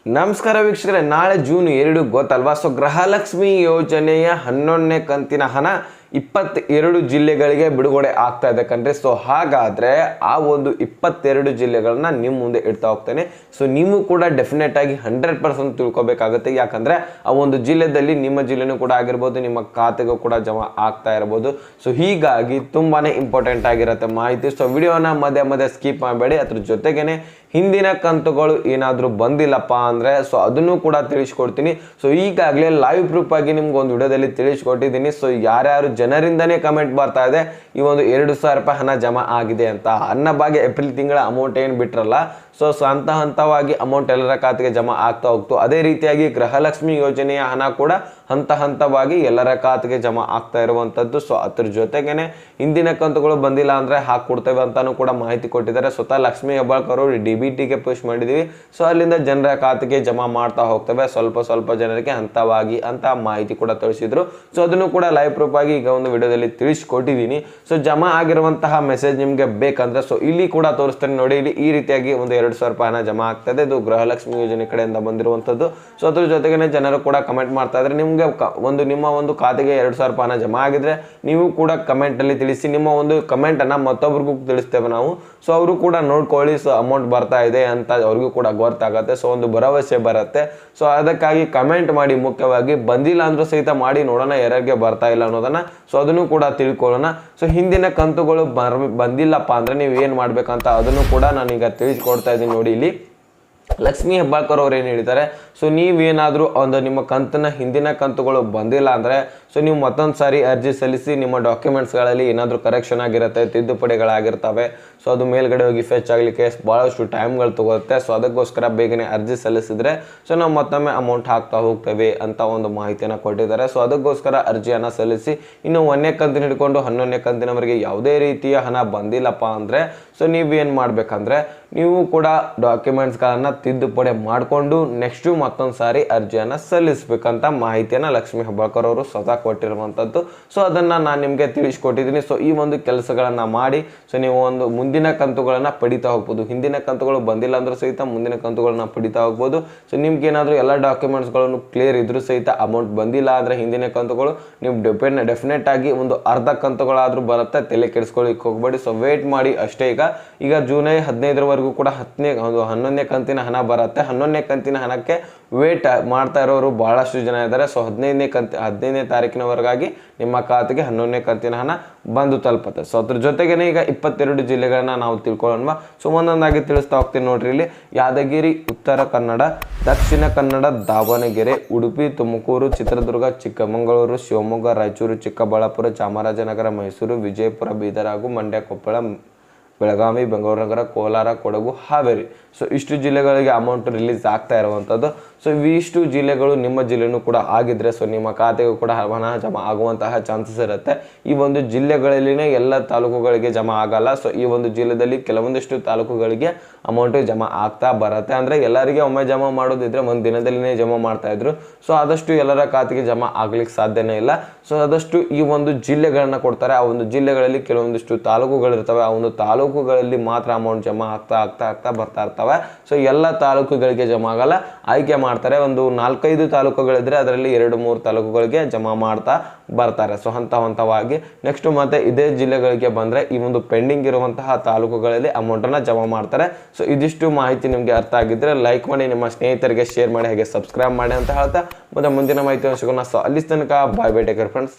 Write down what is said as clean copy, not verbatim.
ನಮಸ್ಕಾರ ವೀಕ್ಷಕರೇ, ನಾಳೆ ಜೂನ್ 2 ಗೊತ್ತಲ್ವಾ? ಸೊ ಗೃಹಲಕ್ಷ್ಮಿ ಯೋಜನೆಯ 11ನೇ ಕಂತಿನ ಹಣ 22 ಜಿಲ್ಲೆಗಳಿಗೆ ಬಿಡುಗಡೆ ಆಗ್ತಾ ಇದೆ ಕಣ್ರಿ. ಸೊ ಹಾಗಾದರೆ ಆ ಒಂದು 22 ಜಿಲ್ಲೆಗಳನ್ನ ನಿಮ್ಮ ಮುಂದೆ ಇಡ್ತಾ ಹೋಗ್ತೇನೆ. ಸೊ ನೀವು ಕೂಡ ಡೆಫಿನೆಟ್ ಆಗಿ 100% ತಿಳ್ಕೊಬೇಕಾಗುತ್ತೆ. ಯಾಕಂದರೆ ಆ ಒಂದು ಜಿಲ್ಲೆಯಲ್ಲಿ ನಿಮ್ಮ ಜಿಲ್ಲೆನೂ ಕೂಡ ಆಗಿರ್ಬೋದು, ನಿಮ್ಮ ಖಾತೆಗೂ ಕೂಡ ಜಮಾ ಆಗ್ತಾ ಇರ್ಬೋದು. ಸೊ ಹೀಗಾಗಿ ತುಂಬಾ ಇಂಪಾರ್ಟೆಂಟ್ ಆಗಿರುತ್ತೆ ಮಾಹಿತಿ. ಸೊ ವಿಡಿಯೋನ ಮಧ್ಯೆ ಸ್ಕಿಪ್ ಮಾಡಬೇಡಿ. ಅದ್ರ ಜೊತೆಗೇನೆ ಹಿಂದಿನ ಕಂತುಗಳು ಏನಾದರೂ ಬಂದಿಲ್ಲಪ್ಪ ಅಂದರೆ ಸೊ ಅದನ್ನು ಕೂಡ ತಿಳಿಸ್ಕೊಡ್ತೀನಿ. ಸೊ ಈಗಾಗಲೇ ಲೈವ್ ಪ್ರೂಫ್ ಆಗಿ ನಿಮ್ಗೆ ಒಂದು ವಿಡಿಯೋದಲ್ಲಿ ತಿಳಿಸ್ಕೊಟ್ಟಿದ್ದೀನಿ. ಸೊ ಯಾರ್ಯಾರು ಜನರಿಂದನೇ ಕಮೆಂಟ್ ಬರ್ತಾ ಇದೆ ಈ ಒಂದು 2,000 ರೂಪಾಯಿ ಹಣ ಜಮಾ ಆಗಿದೆ ಅಂತ. ಅನ್ನಭಾಗ್ಯ ಏಪ್ರಿಲ್ ತಿಂಗಳ ಅಮೌಂಟ್ ಏನು ಬಿಟ್ರಲ್ಲ, ಸೊ ಹಂತವಾಗಿ ಅಮೌಂಟ್ ಎಲ್ಲರ ಖಾತೆಗೆ ಜಮಾ ಆಗ್ತಾ ಹೋಗ್ತು. ಅದೇ ರೀತಿಯಾಗಿ ಗೃಹಲಕ್ಷ್ಮಿ ಯೋಜನೆಯ ಹಣ ಕೂಡ ಹಂತವಾಗಿ ಎಲ್ಲರ ಖಾತೆಗೆ ಜಮಾ ಆಗ್ತಾ ಇರುವಂಥದ್ದು. ಸೊ ಅದ್ರ ಜೊತೆಗೇನೆ ಹಿಂದಿನ ಕಂತುಗಳು ಬಂದಿಲ್ಲ ಅಂದರೆ ಹಾಕೊಡ್ತೇವೆ ಅಂತಾನು ಕೂಡ ಮಾಹಿತಿ ಕೊಟ್ಟಿದ್ದಾರೆ. ಸ್ವತಃ ಲಕ್ಷ್ಮೀ ಹೆಬ್ಬಾಳ್ಕರ್ ಅವರು DBTಗೆ ಪುಷ್ ಮಾಡಿದ್ದೀವಿ. ಸೊ ಅಲ್ಲಿಂದ ಜನರ ಖಾತೆಗೆ ಜಮಾ ಮಾಡ್ತಾ ಹೋಗ್ತೇವೆ ಸ್ವಲ್ಪ ಜನರಿಗೆ ಹಂತವಾಗಿ ಅಂತ ಮಾಹಿತಿ ಕೂಡ ತಿಳಿಸಿದ್ರು. ಸೊ ಅದನ್ನು ಕೂಡ ಲೈವ್ ಪ್ರೂಫ್ ಆಗಿ ಈಗ ಒಂದು ವಿಡಿಯೋದಲ್ಲಿ ತಿಳಿಸ್ಕೊಟ್ಟಿದ್ದೀನಿ. ಸೊ ಜಮಾ ಆಗಿರುವಂತಹ ಮೆಸೇಜ್ ನಿಮಗೆ ಬೇಕಂದ್ರೆ ಸೊ ಇಲ್ಲಿ ಕೂಡ ತೋರಿಸ್ತೇನೆ ನೋಡಿ. ಇಲ್ಲಿ ಈ ರೀತಿಯಾಗಿ ಒಂದು 2,000 ರೂಪಾಯಿ ಹಣ ಜಮಾ ಆಗ್ತದೆ. ಇದು ಗೃಹಲಕ್ಷ್ಮಿ ಯೋಜನೆ ಕಡೆಯಿಂದ ಬಂದಿರುವಂಥದ್ದು. ಸೊ ಅದ್ರ ಜೊತೆಗೇನೆ ಜನರು ಕೂಡ ಕಮೆಂಟ್ ಮಾಡ್ತಾ ಇದ್ದಾರೆ. ನಿಮ್ಗೆ ನಿಮ್ಮ ಒಂದು ಖಾತೆಗೆ 2,000 ರೂಪಾಯಿ ಹಣ ಜಮಾ ಆಗಿದ್ರೆ ನೀವು ಕೂಡ ಕಮೆಂಟ್ ಅಲ್ಲಿ ತಿಳಿಸಿ. ನಿಮ್ಮ ಒಂದು ಕಮೆಂಟ್ ಅನ್ನ ಮತ್ತೊಬ್ಬರಿಗೂ ತಿಳಿಸ್ತೇವೆ ನಾವು. ಸೊ ಅವರು ಕೂಡ ನೋಡ್ಕೊಳ್ಳಿ. ಸೊ ಅಮೌಂಟ್ ಬರ್ತಾ ಇದೆ ಅಂತ ಅವ್ರಿಗೂ ಕೂಡ ಗೊತ್ತಾಗತ್ತೆ. ಸೊ ಒಂದು ಭರವಸೆ ಬರುತ್ತೆ. ಸೊ ಅದಕ್ಕಾಗಿ ಕಮೆಂಟ್ ಮಾಡಿ. ಮುಖ್ಯವಾಗಿ ಬಂದಿಲ್ಲ ಅಂದ್ರೂ ಸಹಿತ ಮಾಡಿ ನೋಡೋಣ ಯಾರಿಗೆ ಬರ್ತಾ ಇಲ್ಲ ಅನ್ನೋದನ್ನ. ಸೊ ಅದನ್ನು ಕೂಡ ತಿಳ್ಕೊಳ್ಳೋಣ. ಸೊ ಹಿಂದಿನ ಕಂತುಗಳು ಬಂದಿಲ್ಲಪ್ಪ ಅಂದ್ರೆ ನೀವು ಏನ್ ಮಾಡ್ಬೇಕಂತ ಅದನ್ನು ಕೂಡ ನಾನೀಗ ತಿಳಿಸ್ಕೊಡ್ತಾ ಇದ್ದೀನಿ ನೋಡಿ. ಇಲ್ಲಿ ಲಕ್ಷ್ಮೀ ಹೆಬ್ಬಾಳ್ಕರ್ ಅವ್ರು ಏನು ಹೇಳಿದ್ದಾರೆ, ಸೊ ನೀವೇನಾದರೂ ಒಂದು ನಿಮ್ಮ ಕಂತನ ಹಿಂದಿನ ಕಂತುಗಳು ಬಂದಿಲ್ಲ ಅಂದರೆ ಸೊ ನೀವು ಮತ್ತೊಂದು ಸಾರಿ ಅರ್ಜಿ ಸಲ್ಲಿಸಿ. ನಿಮ್ಮ ಡಾಕ್ಯುಮೆಂಟ್ಸ್ಗಳಲ್ಲಿ ಏನಾದರೂ ಕರೆಕ್ಷನ್ ಆಗಿರುತ್ತೆ, ತಿದ್ದುಪಡಿಗಳಾಗಿರ್ತವೆ. ಸೊ ಅದು ಮೇಲ್ಗಡೆ ಹೋಗಿ ಫೆಚ್ ಆಗಲಿಕ್ಕೆ ಭಾಳಷ್ಟು ಟೈಮ್ಗಳು ತಗೋರುತ್ತೆ. ಸೊ ಅದಕ್ಕೋಸ್ಕರ ಬೇಗನೆ ಅರ್ಜಿ ಸಲ್ಲಿಸಿದ್ರೆ ಸೊ ನಾವು ಮತ್ತೊಮ್ಮೆ ಅಮೌಂಟ್ ಹಾಕ್ತಾ ಹೋಗ್ತೇವೆ ಅಂತ ಒಂದು ಮಾಹಿತಿಯನ್ನು ಕೊಟ್ಟಿದ್ದಾರೆ. ಸೊ ಅದಕ್ಕೋಸ್ಕರ ಅರ್ಜಿಯನ್ನು ಸಲ್ಲಿಸಿ. ಇನ್ನು 1ನೇ ಕಂತಿನ ಹಿಡ್ಕೊಂಡು 11ನೇ ಕಂತಿನವರೆಗೆ ಯಾವುದೇ ರೀತಿಯ ಹಣ ಬಂದಿಲ್ಲಪ್ಪ ಅಂದರೆ ಸೊ ನೀವೇನು ಮಾಡಬೇಕಂದ್ರೆ ನೀವು ಕೂಡ ಡಾಕ್ಯುಮೆಂಟ್ಸ್ಗಳನ್ನು ತಿದ್ದುಪಡಿ ಮಾಡಿಕೊಂಡು ನೆಕ್ಸ್ಟು ಮತ್ತೊಂದು ಸಾರಿ ಅರ್ಜಿಯನ್ನು ಸಲ್ಲಿಸಬೇಕಂತ ಮಾಹಿತಿಯನ್ನು ಲಕ್ಷ್ಮೀ ಹೆಬ್ಬಾಳ್ಕರ್ ಅವರು ಸ್ವತಃ ಕೊಟ್ಟಿರುವಂಥದ್ದು. ಸೊ ಅದನ್ನು ನಾನು ನಿಮಗೆ ತಿಳಿಸ್ಕೊಟ್ಟಿದ್ದೀನಿ. ಸೊ ಈ ಒಂದು ಕೆಲಸಗಳನ್ನು ಮಾಡಿ ಸೊ ನೀವು ಒಂದು ಮುಂದಿನ ಕಂತುಗಳನ್ನು ಪಡಿತಾ ಹೋಗ್ಬೋದು. ಹಿಂದಿನ ಕಂತುಗಳು ಬಂದಿಲ್ಲ ಅಂದರೂ ಸಹಿತ ಮುಂದಿನ ಕಂತುಗಳನ್ನ ಪಡಿತಾ ಹೋಗ್ಬೋದು. ಸೊ ನಿಮ್ಗೆ ಏನಾದರೂ ಎಲ್ಲ ಡಾಕ್ಯುಮೆಂಟ್ಸ್ಗಳನ್ನು ಕ್ಲಿಯರ್ ಇದ್ರೂ ಸಹಿತ ಅಮೌಂಟ್ ಬಂದಿಲ್ಲ ಅಂದರೆ ಹಿಂದಿನ ಕಂತುಗಳು ನೀವು ಡೆಫಿನೆಟ್ ಆಗಿ ಒಂದು ಅರ್ಧ ಕಂತುಗಳಾದರೂ ಬರುತ್ತೆ. ತಲೆ ಕೆಡಿಸ್ಕೊಳ್ಳಿಕ್ಕೆ ಹೋಗ್ಬೇಡಿ. ಸೊ ವೇಟ್ ಮಾಡಿ ಅಷ್ಟೇ. ಈಗ ಜುಲೈ 15ರವರೆಗೂ ಕೂಡ 11ನೇ ಕಂತಿನ ಹಣ ಬರುತ್ತೆ. 11ನೇ ಕಂತಿನ ಹಣಕ್ಕೆ ವೇಟ್ ಮಾಡ್ತಾ ಇರೋರು ಬಹಳಷ್ಟು ಜನ ಇದ್ದಾರೆ. ಸೊ 15ನೇ ತಾರೀಕಿನವರೆಗಾಗಿ ನಿಮ್ಮ ಖಾತೆಗೆ 11ನೇ ಕಂತಿನ ಹಣ ಬಂದು ತಲುಪುತ್ತೆ. ಸೊ ಅದ್ರ ಜೊತೆಗೇನೆ ಈಗ 22 ಜಿಲ್ಲೆಗಳನ್ನ ನಾವು ತಿಳ್ಕೊಳ್ಳೋಣ. ಸೊ ಒಂದೊಂದಾಗಿ ತಿಳಿಸ್ತಾ ಹೋಗ್ತೀನಿ ನೋಡ್ರಿ. ಇಲ್ಲಿ ಯಾದಗಿರಿ, ಉತ್ತರ ಕನ್ನಡ, ದಕ್ಷಿಣ ಕನ್ನಡ, ದಾವಣಗೆರೆ, ಉಡುಪಿ, ತುಮಕೂರು, ಚಿತ್ರದುರ್ಗ, ಚಿಕ್ಕಮಗಳೂರು, ಶಿವಮೊಗ್ಗ, ರಾಯಚೂರು, ಚಿಕ್ಕಬಳ್ಳಾಪುರ, ಚಾಮರಾಜನಗರ, ಮೈಸೂರು, ವಿಜಯಪುರ, ಬೀದರ್ ಹಾಗೂ ಮಂಡ್ಯ, ಕೊಪ್ಪಳ, ಬೆಳಗಾವಿ, ಬೆಂಗಳೂರು ನಗರ, ಕೋಲಾರ, ಕೊಡಗು, ಹಾವೇರಿ. ಸೊ ಇಷ್ಟು ಜಿಲ್ಲೆಗಳಿಗೆ ಅಮೌಂಟ್ ರಿಲೀಸ್ ಆಗ್ತಾ ಇರುವಂಥದ್ದು. ಸೊ ಇವಿಷ್ಟು ಜಿಲ್ಲೆಗಳು ನಿಮ್ಮ ಜಿಲ್ಲೆನೂ ಕೂಡ ಆಗಿದ್ರೆ ಸೊ ನಿಮ್ಮ ಖಾತೆಗೂ ಕೂಡ ಹಣ ಜಮಾ ಆಗುವಂತಹ ಚಾನ್ಸಸ್ ಇರುತ್ತೆ. ಈ ಒಂದು ಜಿಲ್ಲೆಗಳಲ್ಲಿನೇ ಎಲ್ಲ ತಾಲೂಕುಗಳಿಗೆ ಜಮಾ ಆಗಲ್ಲ. ಸೊ ಈ ಒಂದು ಜಿಲ್ಲೆಯಲ್ಲಿ ಕೆಲವೊಂದಿಷ್ಟು ತಾಲೂಕುಗಳಿಗೆ ಅಮೌಂಟ್ ಜಮಾ ಆಗ್ತಾ ಬರುತ್ತೆ. ಅಂದರೆ ಎಲ್ಲರಿಗೆ ಒಮ್ಮೆ ಜಮಾ ಮಾಡೋದಿದ್ರೆ ಒಂದು ದಿನದಲ್ಲಿನೇ ಜಮಾ ಮಾಡ್ತಾ ಇದ್ರು. ಸೊ ಆದಷ್ಟು ಎಲ್ಲರ ಖಾತೆಗೆ ಜಮಾ ಆಗ್ಲಿಕ್ಕೆ ಸಾಧ್ಯನೇ ಇಲ್ಲ. ಸೊ ಆದಷ್ಟು ಈ ಒಂದು ಜಿಲ್ಲೆಗಳನ್ನ ಕೊಡ್ತಾರೆ. ಆ ಒಂದು ಜಿಲ್ಲೆಗಳಲ್ಲಿ ಕೆಲವೊಂದಿಷ್ಟು ತಾಲೂಕುಗಳಿರ್ತವೆ. ಆ ಒಂದು ತಾಲೂಕುಗಳಲ್ಲಿ ಮಾತ್ರ ಅಮೌಂಟ್ ಜಮಾ ಆಗ್ತಾ ಬರ್ತಾ ಇರ್ತವೆ. ಸೊ ಎಲ್ಲ ತಾಲೂಕುಗಳಿಗೆ ಜಮಾ ಆಗಲ್ಲ, ಆಯ್ಕೆ ಮಾಡ್ತಾರೆ. ಒಂದು 4-5 ತಾಲೂಕುಗಳಿದ್ರೆ ಅದರಲ್ಲಿ 2-3 ತಾಲೂಕುಗಳಿಗೆ ಜಮಾ ಮಾಡ್ತಾ ಬರ್ತಾರೆ. ಸೊ ಹಂತವಾಗಿ ನೆಕ್ಸ್ಟ್ ಮತ್ತೆ ಇದೇ ಜಿಲ್ಲೆಗಳಿಗೆ ಬಂದರೆ ಈ ಒಂದು ಪೆಂಡಿಂಗ್ ಇರುವಂತಹ ತಾಲೂಕುಗಳಲ್ಲಿ ಅಮೌಂಟನ್ನು ಜಮಾ ಮಾಡ್ತಾರೆ. ಸೊ ಇದಿಷ್ಟು ಮಾಹಿತಿ ನಿಮಗೆ ಅರ್ಥ ಆಗಿದ್ರೆ ಲೈಕ್ ಮಾಡಿ, ನಿಮ್ಮ ಸ್ನೇಹಿತರಿಗೆ ಶೇರ್ ಮಾಡಿ, ಹಾಗೆ ಸಬ್ಸ್ಕ್ರೈಬ್ ಮಾಡಿ ಅಂತ ಹೇಳ್ತಾ ಮತ್ತೆ ಮುಂದಿನ ಮಾಹಿತಿ ಸಿಗೋಣ. ಸೊ ಅಲ್ಲಿ ತನಕ ಬಾಯ್ ಟೇಕ್ ಕೇರ್ ಫ್ರೆಂಡ್ಸ್.